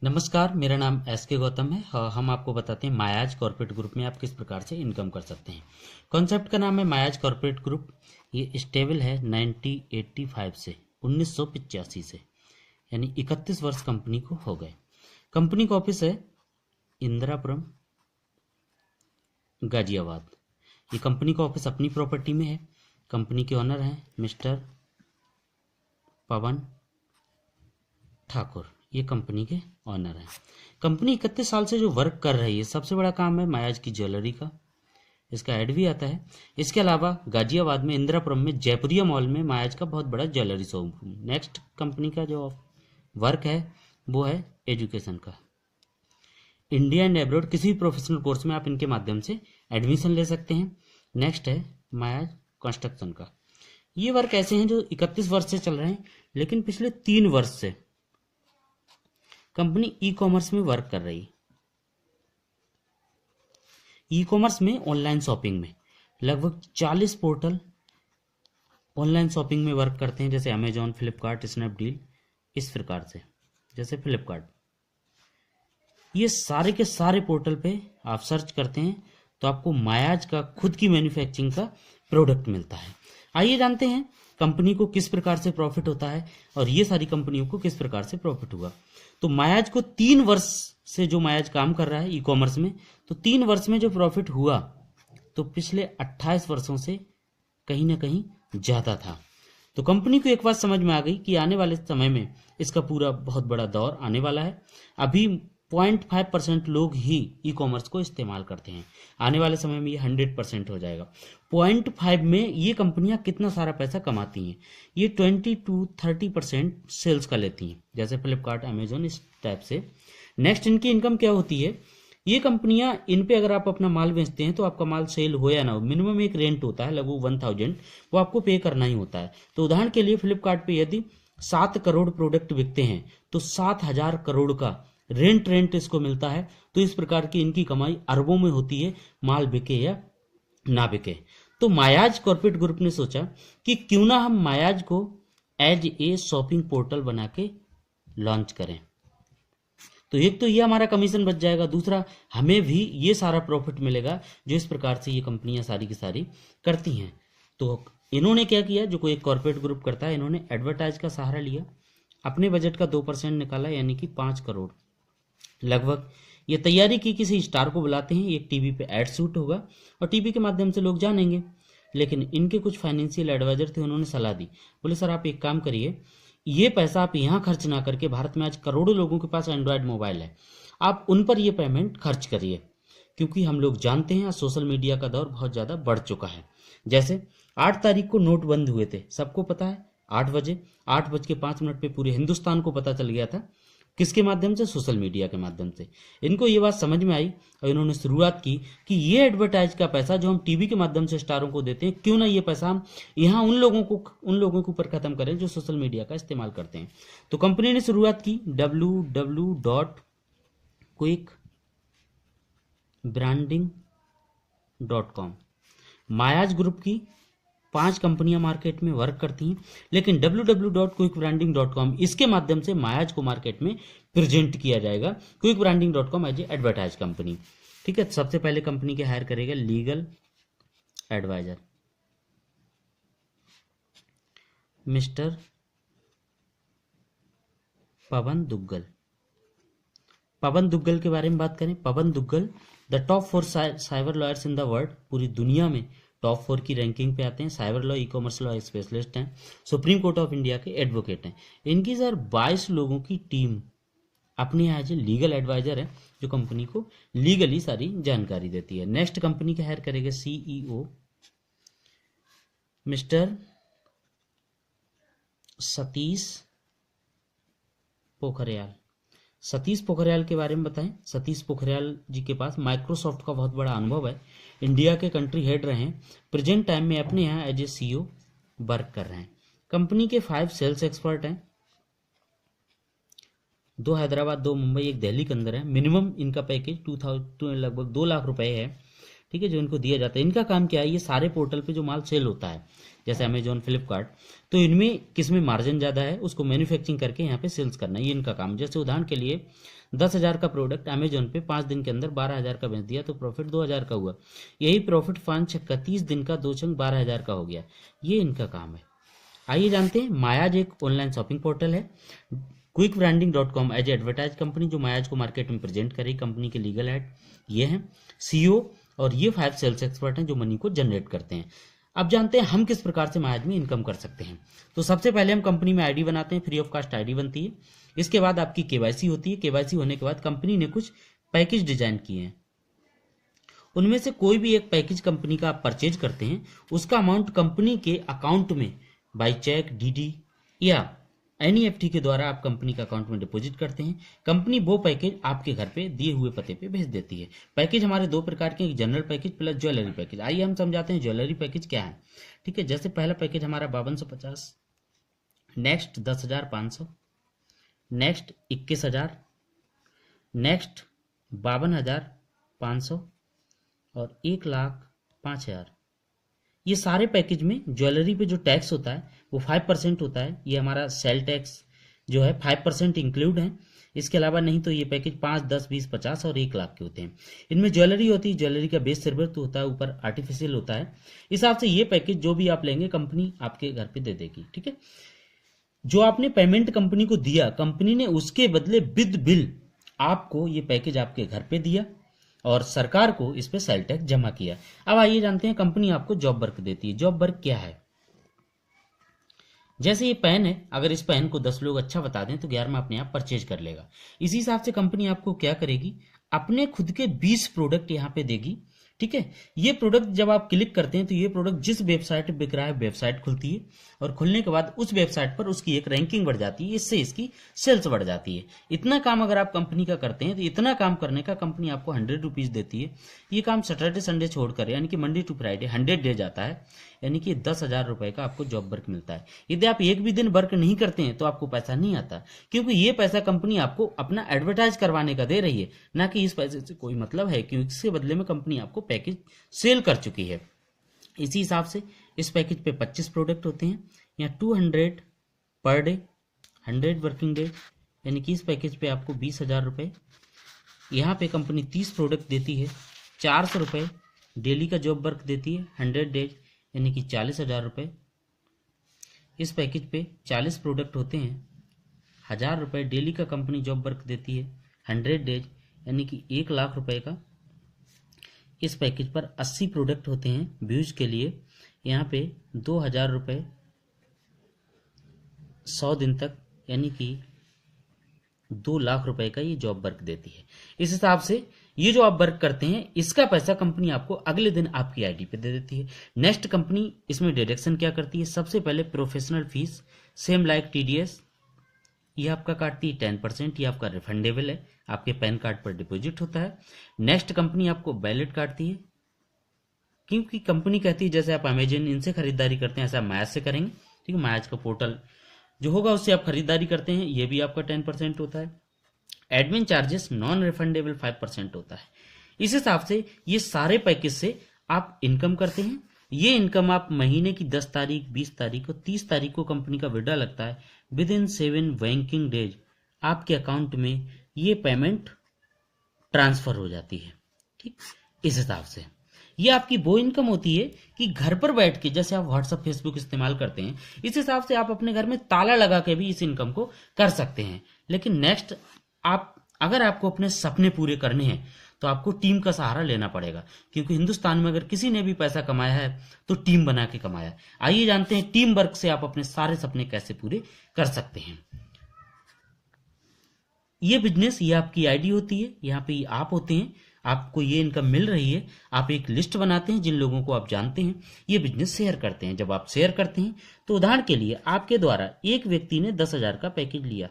नमस्कार, मेरा नाम एस के गौतम है। हम आपको बताते हैं मायाज कॉर्पोरेट ग्रुप में आप किस प्रकार से इनकम कर सकते हैं। कॉन्सेप्ट का नाम है मायाज कॉर्पोरेट ग्रुप। ये स्टेबल है 1985 से 1985 से, यानी 31 वर्ष कंपनी को हो गए। कंपनी का ऑफिस है इंदिरापुरम, गाजियाबाद। ये कंपनी का ऑफिस अपनी प्रॉपर्टी में है। कंपनी के ओनर हैं मिस्टर पवन ठाकुर, ये कंपनी के ऑनर हैं। कंपनी 31 साल से जो वर्क कर रही है, सबसे बड़ा काम है मायाज की ज्वेलरी का। इसका ऐड भी आता है। इसके अलावा गाजियाबाद में इंदिरापुरम में जयपुरिया मॉल में मायाज का बहुत बड़ा ज्वेलरी शोरूम। नेक्स्ट कंपनी का जो वर्क है वो है एजुकेशन का। इंडिया एंड एब्रॉड किसी भी प्रोफेशनल कोर्स में आप इनके माध्यम से एडमिशन ले सकते हैं। नेक्स्ट है मायाज कंस्ट्रक्शन का। ये वर्क ऐसे हैं जो 31 वर्ष से चल रहे हैं, लेकिन पिछले 3 वर्ष से कंपनी ई कॉमर्स में वर्क कर रही है। ई कॉमर्स में ऑनलाइन शॉपिंग में लगभग 40 पोर्टल ऑनलाइन शॉपिंग में वर्क करते हैं, जैसे अमेजॉन, फ्लिपकार्ट, स्नैपडील, इस प्रकार से। जैसे फ्लिपकार्ट, ये सारे के सारे पोर्टल पे आप सर्च करते हैं तो आपको मायाज का खुद की मैन्युफैक्चरिंग का प्रोडक्ट मिलता है। आइए जानते हैं कंपनी को किस प्रकार से प्रॉफिट होता है और ये सारी कंपनियों को किस प्रकार से प्रॉफिट हुआ। तो मायाज को 3 वर्ष से जो मायाज काम कर रहा है ई कॉमर्स में, तो 3 वर्ष में जो प्रॉफिट हुआ तो पिछले 28 वर्षों से कहीं ना कहीं ज्यादा था। तो कंपनी को एक बात समझ में आ गई कि आने वाले समय में इसका पूरा बहुत बड़ा दौर आने वाला है। अभी 0.5% लोग ही ई कॉमर्स को इस्तेमाल करते हैं, आने वाले समय में ये 100% हो जाएगा। 0.5 में ये कंपनियां कितना सारा पैसा कमाती हैं, ये 20 to 30% सेल्स का लेती हैं, जैसे फ्लिपकार्ट, अमेजोन, इस टाइप से। नेक्स्ट इनकी इनकम क्या होती है, ये कंपनियां, इन पे अगर आप अपना माल बेचते हैं तो आपका माल सेल हो या ना हो, मिनिमम एक रेंट होता है लगभग 1000, वो आपको पे करना ही होता है। तो उदाहरण के लिए फ्लिपकार्ट पे यदि 7 करोड़ प्रोडक्ट बिकते हैं तो 7000 करोड़ का रेंट इसको मिलता है। तो इस प्रकार की इनकी कमाई अरबों में होती है, माल बिके या ना बिके। तो मायाज कॉर्पोरेट ग्रुप ने सोचा कि क्यों ना हम मायाज को एज ए शॉपिंग पोर्टल बना के लॉन्च करें। तो एक तो ये हमारा कमीशन बच जाएगा, दूसरा हमें भी ये सारा प्रॉफिट मिलेगा जो इस प्रकार से ये कंपनियां सारी की सारी करती हैं। तो इन्होंने क्या किया, जो कोई एक कॉर्पोरेट ग्रुप करता है, इन्होंने एडवर्टाइज का सहारा लिया, अपने बजट का 2% निकाला, यानी कि 5 करोड़ लगभग। ये तैयारी की, किसी स्टार को बुलाते हैं, एक टीवी पे एड शूट होगा और टीवी के माध्यम से लोग जानेंगे। लेकिन इनके कुछ फाइनेंशियल एडवाइजर थे, उन्होंने सलाह दी, बोले सर आप एक काम करिए, ये पैसा आप यहाँ खर्च ना करके, भारत में आज करोड़ों लोगों के पास एंड्रॉयड मोबाइल है, आप उन पर ये पेमेंट खर्च करिए, क्योंकि हम लोग जानते हैं सोशल मीडिया का दौर बहुत ज़्यादा बढ़ चुका है। जैसे 8 तारीख को नोट बंद हुए थे, सबको पता है, 8 बजे 8:05 पे पूरे हिंदुस्तान को पता चल गया था। किसके माध्यम से? सोशल मीडिया के माध्यम से। इनको ये बात समझ में आई और इन्होंने शुरुआत की कि ये एडवर्टाइज का पैसा जो हम टीवी के माध्यम से स्टारों को देते हैं, क्यों ना ये पैसा हम यहाँ उन लोगों के ऊपर खत्म करें जो सोशल मीडिया का इस्तेमाल करते हैं। तो कंपनी ने शुरुआत की www.quickbranding.com। मायाज ग्रुप की 5 कंपनियां मार्केट में वर्क करती हैं, लेकिन www.quickbranding.com इसके माध्यम से मायाज को मार्केट में प्रेजेंट किया जाएगा। quickbranding.com as a advertise company. ठीक है, सबसे पहले कंपनी के हायर करेगा legal adviser mister Pawan Duggal. Pawan Duggal के बारे में बात करें, Pawan Duggal the top 4 cyber lawyers in the world, पूरी दुनिया में टॉप 4 की रैंकिंग पे आते हैं। Cyber law, e commerce law specialist हैं, सुप्रीम कोर्ट ऑफ इंडिया के एडवोकेट हैं। इनकी सर 22 लोगों की टीम अपने यहाँ जो लीगल एडवाइजर है, जो कंपनी को लीगली सारी जानकारी देती है। नेक्स्ट कंपनी का हायर करेगा सीईओ मिस्टर सतीश पोखरियाल। सतीश पोखरियाल के बारे में बताएं। सतीश पोखरियाल जी के पास माइक्रोसॉफ्ट का बहुत बड़ा अनुभव है, इंडिया के कंट्री हेड रहे हैं, प्रेजेंट टाइम में अपने यहाँ एज ए सीईओ वर्क कर रहे हैं। कंपनी के 5 सेल्स एक्सपर्ट हैं, 2 हैदराबाद, 2 मुंबई, 1 दिल्ली के अंदर है। मिनिमम इनका पैकेज लगभग 2 लाख रुपए है। ठीक है, जो इनको दिया जाता है। इनका काम क्या है, ये सारे पोर्टल पे जो माल सेल होता है जैसे अमेजोन, फ्लिपकार्ट, तो इनमें किस में मार्जिन ज़्यादा है उसको मैन्युफैक्चरिंग करके यहाँ पे सेल्स करना, ये इनका काम। जैसे उदाहरण के लिए 10,000 का प्रोडक्ट अमेजोन पे 5 दिन के अंदर 12,000 का बेच दिया तो प्रॉफिट 2,000 का हुआ। यही प्रॉफिट 5 छक्का 30 दिन का 2 छंग 12,000 का हो गया। ये इनका काम है। आइए जानते हैं, मायाज एक ऑनलाइन शॉपिंग पोर्टल है। क्विकब्रांडिंग.com एज एडवर्टाइज कंपनी जो मायाज को मार्केट में प्रेजेंट करी, कंपनी के लीगल हेड ये हैं, सीईओ, और ये 5 सेल्स एक्सपर्ट हैं जो मनी को जनरेट करते हैं। अब जानते हैं हम किस प्रकार से मायाज में इनकम कर सकते हैं। तो सबसे पहले हम कंपनी में आईडी बनाते हैं, फ्री ऑफ कास्ट आईडी बनती है। इसके बाद आपकी केवाईसी होती है। केवाईसी होने के बाद कंपनी ने कुछ पैकेज डिजाइन किए हैं, उनमें से कोई भी एक पैकेज कंपनी का आप परचेज करते हैं, उसका अमाउंट कंपनी के अकाउंट में बाई चेक, डीडी या एनईएफटी के द्वारा आप कंपनी के अकाउंट में डिपॉजिट करते हैं। कंपनी वो पैकेज आपके घर पे दिए हुए पते पे भेज देती है। पैकेज हमारे 2 प्रकार के, एक general package plus jewellery package. आइए हम समझाते हैं ज्वेलरी पैकेज क्या है। ठीक है, जैसे पहला पैकेज हमारा 5250, नेक्स्ट 10,500, नेक्स्ट 21,000, नेक्स्ट 52,500 और 1,05,000। ये सारे पैकेज में ज्वेलरी पे जो टैक्स होता है वो 5% होता है। ये हमारा सेल टैक्स जो है 5% इंक्लूड है। इसके अलावा नहीं तो ये पैकेज 5, 10, 20, 50 और 1 लाख के होते हैं। इनमें ज्वेलरी होती है, ज्वेलरी का बेस सिल्वर तो होता है, ऊपर आर्टिफिशियल होता है। इस हिसाब से ये पैकेज जो भी आप लेंगे कंपनी आपके घर पे दे देगी। ठीक है, जो आपने पेमेंट कंपनी को दिया, कंपनी ने उसके बदले विद बिल आपको ये पैकेज आपके घर पे दिया और सरकार को इस पे सेल टैक्स जमा किया। अब आइए जानते हैं कंपनी आपको जॉब वर्क देती है। जॉब वर्क क्या है? जैसे ये पेन है, अगर इस पेन को 10 लोग अच्छा बता दें तो 11वां अपने आप परचेज कर लेगा। इसी हिसाब से कंपनी आपको क्या करेगी, अपने खुद के 20 प्रोडक्ट यहाँ पे देगी। ठीक है, ये प्रोडक्ट जब आप क्लिक करते हैं तो ये प्रोडक्ट जिस वेबसाइट पे बिक रहा है वेबसाइट खुलती है और खुलने के बाद उस वेबसाइट पर उसकी एक रैंकिंग बढ़ जाती है, इससे इसकी सेल्स बढ़ जाती है। इतना काम अगर आप कंपनी का करते हैं तो इतना काम करने का कंपनी आपको 100 रुपीज देती है। ये काम सैटरडे संडे छोड़कर यानी कि मंडे टू फ्राइडे 100 डे जाता है, यानी कि 10,000 रुपए का आपको जॉब वर्क मिलता है। यदि आप एक भी दिन वर्क नहीं करते हैं तो आपको पैसा नहीं आता, क्योंकि ये पैसा कंपनी आपको अपना एडवर्टाइज करवाने का दे रही है, ना कि इस पैसे से कोई मतलब है, क्योंकि इसके बदले में कंपनी आपको पैकेज सेल कर चुकी है। इसी हिसाब से इस पैकेज पे 25 प्रोडक्ट होते हैं या 200 पर डे, 100 वर्किंग डे, यानी कि इस पैकेज पे आपको 20,000 रुपए। यहाँ पे कंपनी 30 प्रोडक्ट देती है, 400 रुपए डेली का जॉब वर्क देती है, 100 डेज यानी कि 40,000 रुपए। इस पैकेज पे 40 प्रोडक्ट होते हैं, 1,000 रुपए डेली का कंपनी जॉब वर्क देती है, 100 डेज यानी कि 1,00,000 रुपए का। इस पैकेज पर 80 प्रोडक्ट होते हैं व्यूज के लिए, यहाँ पे 2,000 रुपए 100 दिन तक यानी कि 2,00,000 रुपए का ये जॉब वर्क देती है। इस हिसाब से ये जो आप वर्क करते हैं इसका पैसा कंपनी आपको अगले दिन आपकी आईडी पे दे देती है। नेक्स्ट कंपनी इसमें डिडक्शन क्या करती है, सबसे पहले professional fees same like TDS ये आपका काटती है 10%, ये आपका रिफंडेबल है, आपके पैन कार्ड पर डिपॉजिट होता है। नेक्स्ट कंपनी आपको वैलेट काटती है, क्योंकि कंपनी कहती है जैसे आप अमेजन इनसे खरीदारी करते हैं ऐसा मायाज से करेंगे। ठीक है, मायाज का पोर्टल जो होगा उससे आप खरीदारी करते हैं, ये भी आपका 10% होता है। एडमिन चार्जेस नॉन रिफंडेबल 5% होता है। इस हिसाब से ये सारे पैकेज से आप इनकम करते हैं। ये इनकम आप महीने की 10 तारीख, 20 तारीख और 30 तारीख को कंपनी का विड्रॉ लगता है, विद इन 7 वर्किंग डेज आपके अकाउंट में ये पेमेंट ट्रांसफर हो जाती है। ठीक, इस हिसाब से ये आपकी वो इनकम होती है कि घर पर बैठ के, जैसे आप व्हाट्सएप फेसबुक इस्तेमाल करते हैं, इस हिसाब से आप अपने घर में ताला लगा के भी इस इनकम को कर सकते हैं। लेकिन नेक्स्ट आप अगर आपको अपने सपने पूरे करने हैं तो आपको टीम का सहारा लेना पड़ेगा, क्योंकि हिंदुस्तान में अगर किसी ने भी पैसा कमाया है तो टीम बना के कमाया। आइए जानते हैं टीम वर्क से आप अपने सारे सपने कैसे पूरे कर सकते हैं। ये बिजनेस, ये आपकी आईडी होती है, यहाँ पे आप होते हैं, आपको ये इनकम मिल रही है, आप एक लिस्ट बनाते हैं जिन लोगों को आप जानते हैं, ये बिजनेस शेयर करते हैं। जब आप शेयर करते हैं तो उदाहरण के लिए आपके द्वारा एक व्यक्ति ने 10,000 का पैकेज लिया,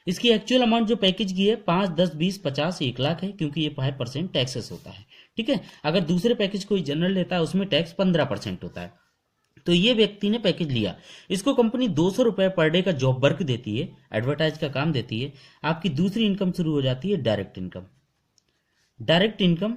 इसकी एक्चुअल अमाउंट जो पैकेज की है 5, 10, 20, 50, 1,00,000 है, क्योंकि ये 5% टैक्सेस होता है। ठीक है, अगर दूसरे पैकेज कोई जनरल लेता है उसमें टैक्स 15% होता है। तो ये व्यक्ति ने पैकेज लिया, इसको कंपनी 200 रुपए पर डे का जॉब वर्क देती है, एडवर्टाइज का काम देती है। आपकी दूसरी इनकम शुरू हो जाती है डायरेक्ट इनकम। डायरेक्ट इनकम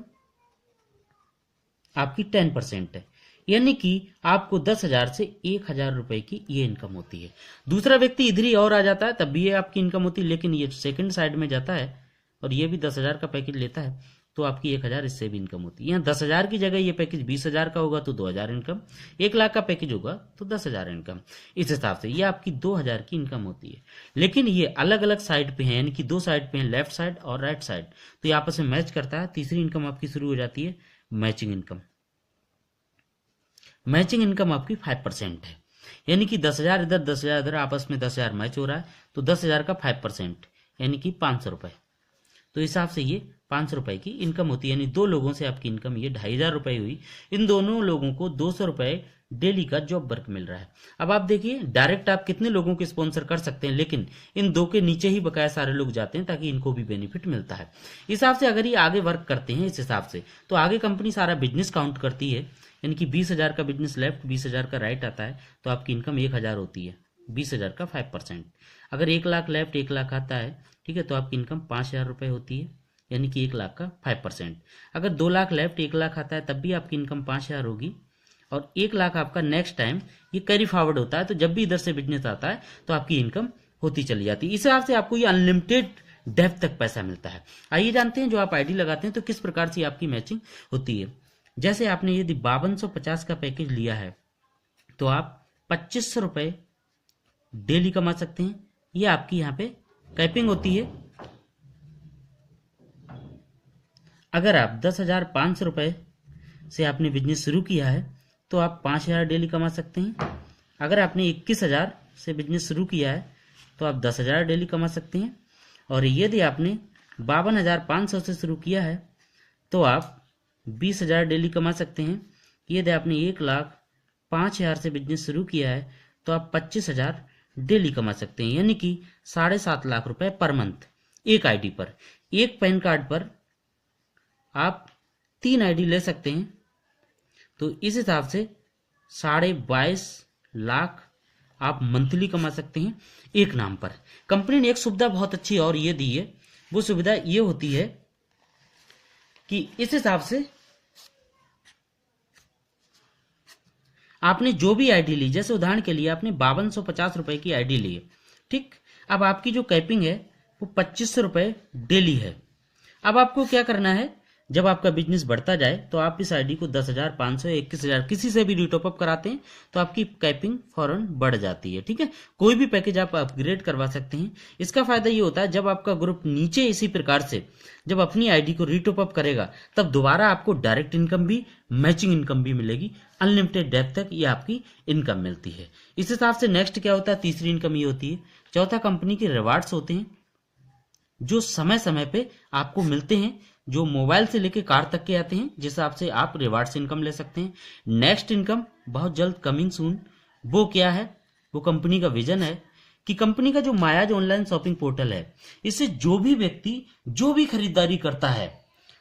आपकी 10% है, यानी कि आपको 10,000 से 1,000 रुपए की ये इनकम होती है। दूसरा व्यक्ति इधर ही और आ जाता है तब भी ये आपकी इनकम होती है, लेकिन ये सेकंड साइड में जाता है और ये भी 10,000 का पैकेज लेता है तो आपकी 1,000 इससे भी इनकम होती है। यहाँ 10,000 की जगह ये पैकेज 20,000 का होगा तो 2,000 इनकम, 1,00,000 का पैकेज होगा तो 10,000 इनकम। इस हिसाब से ये आपकी 2,000 की इनकम होती है। लेकिन ये अलग अलग साइड पे है, यानी कि दो साइड पे है, लेफ्ट साइड और राइट साइड, तो ये आपस में मैच करता है। तीसरी इनकम आपकी शुरू हो जाती है मैचिंग इनकम। मैचिंग इनकम आपकी 5% है, यानी कि 10,000 इधर 10,000 इधर, आपस में 10,000 मैच हो रहा है तो 10,000 का 5% यानी कि 500 रुपए। तो हिसाब से ये 500 रुपए की इनकम होती है, यानी दो लोगों से आपकी इनकम ये 2,500 रुपए हुई। इन दोनों लोगों को 200 रुपए डेली का जॉब वर्क मिल रहा है। अब आप देखिए डायरेक्ट आप कितने लोगों को स्पॉन्सर कर सकते हैं, लेकिन इन दो के नीचे ही बकाया सारे लोग जाते हैं ताकि इनको भी बेनिफिट मिलता है। इस हिसाब से अगर ये आगे वर्क करते हैं इस हिसाब से, तो आगे कंपनी सारा बिजनेस काउंट करती है, यानी कि 20,000 का बिजनेस लेफ्ट 20,000 का राइट आता है तो आपकी इनकम 1,000 होती है, 20,000 का 5%। अगर 1,00,000 लेफ्ट 1,00,000 आता है, ठीक है, तो आपकी इनकम 5,000 रुपए होती है, यानी कि 1,00,000 का 5%। अगर 2,00,000 लेफ्ट 1,00,000 आता है तब भी आपकी इनकम 5,000 होगी, और 1,00,000 आपका नेक्स्ट टाइम ये कैरी फॉरवर्ड होता है, तो जब भी इधर से बिजनेस आता है तो आपकी इनकम होती चली जाती है। इस हिसाब से आपको ये अनलिमिटेड डेप्थ तक पैसा मिलता है। आइए जानते हैं जो आप आईडी लगाते हैं तो किस प्रकार से आपकी मैचिंग होती है। जैसे आपने यदि 5250 का पैकेज लिया है तो आप 2,500 रुपए डेली कमा सकते हैं। ये आपकी यहाँ पे कैपिंग होती है। अगर आप 10,500 रुपए से आपने बिजनेस शुरू किया है तो आप 5,000 डेली कमा सकते हैं। अगर आपने 21,000 से बिजनेस शुरू किया है तो आप 10,000 डेली कमा सकते हैं। और यदि आपने 52,500 से शुरू किया है तो आप 20,000 डेली कमा सकते हैं। यदि आपने 1,05,000 से बिजनेस शुरू किया है तो आप 25,000 डेली कमा सकते हैं, यानी कि 7.5 लाख रुपए पर मंथ एक आईडी पर। एक पैन कार्ड पर आप 3 आईडी ले सकते हैं, तो इस हिसाब से 22.5 लाख आप मंथली कमा सकते हैं एक नाम पर। कंपनी ने एक सुविधा बहुत अच्छी और ये दी है, वो सुविधा ये होती है कि इस हिसाब से आपने जो भी आईडी ली, जैसे उदाहरण के लिए आपने 5250 रुपए की आईडी ली है, ठीक। अब आपकी जो कैपिंग है वो 2,500 रुपए डेली है। अब आपको क्या करना है, जब आपका बिजनेस बढ़ता जाए तो आप इस आईडी को 10,500 या 21,000 किसी से भी रिटॉप अप कराते हैं तो आपकी कैपिंग फौरन बढ़ जाती है, ठीक है। कोई भी पैकेज आप अपग्रेड करवा सकते हैं। इसका फायदा ये होता है जब आपका ग्रुप नीचे इसी प्रकार से जब अपनी आईडी को रिटॉप अप करेगा तब दोबारा आपको डायरेक्ट इनकम भी मैचिंग इनकम भी मिलेगी, अनलिमिटेड डेप्थ तक ये आपकी इनकम मिलती है। इस हिसाब से नेक्स्ट क्या होता है, तीसरी इनकम ये होती है। चौथा, कंपनी के रिवार्ड्स होते हैं जो समय समय पे आपको मिलते हैं, जो मोबाइल से लेके कार तक के आते हैं, जिस हिसाब से आप रिवार्ड से इनकम ले सकते हैं। नेक्स्ट इनकम बहुत जल्द कमिंग सून। वो क्या है, वो कंपनी का विजन है कि कंपनी का जो मायाज ऑनलाइन शॉपिंग पोर्टल है, इससे जो भी व्यक्ति जो भी खरीदारी करता है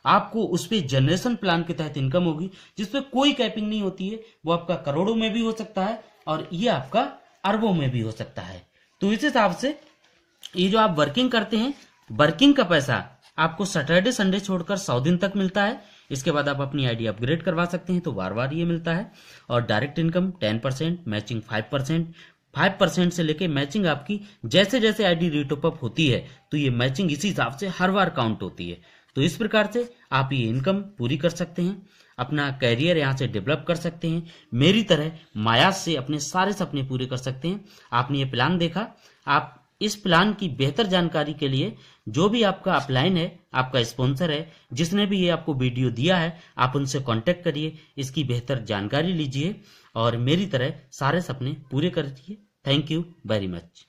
आपको उस पर जनरेशन प्लान के तहत इनकम होगी, जिसपे कोई कैपिंग नहीं होती है। वो आपका करोड़ों में भी हो सकता है और ये आपका अरबों में भी हो सकता है। तो इस हिसाब से ये जो आप वर्किंग करते हैं, वर्किंग का पैसा आपको सैटरडे संडे छोड़कर 100 दिन तक मिलता है। इसके बाद आप अपनी आईडी अपग्रेड करवा सकते हैं तो बार बार ये मिलता है। और डायरेक्ट इनकम 10%, मैचिंग 5%, 5% से लेके मैचिंग आपकी जैसे जैसे आईडी रिटॉप अप होती है तो ये मैचिंग इसी हिसाब से हर बार काउंट होती है। तो इस प्रकार से आप ये इनकम पूरी कर सकते हैं, अपना कैरियर यहाँ से डेवलप कर सकते हैं। मेरी तरह मायाज से अपने सारे सपने पूरे कर सकते हैं। आपने ये प्लान देखा, आप इस प्लान की बेहतर जानकारी के लिए जो भी आपका अपलाइन है, आपका स्पॉन्सर है, जिसने भी ये आपको वीडियो दिया है, आप उनसे कांटेक्ट करिए, इसकी बेहतर जानकारी लीजिए और मेरी तरह सारे सपने पूरे करिए। Thank you very much.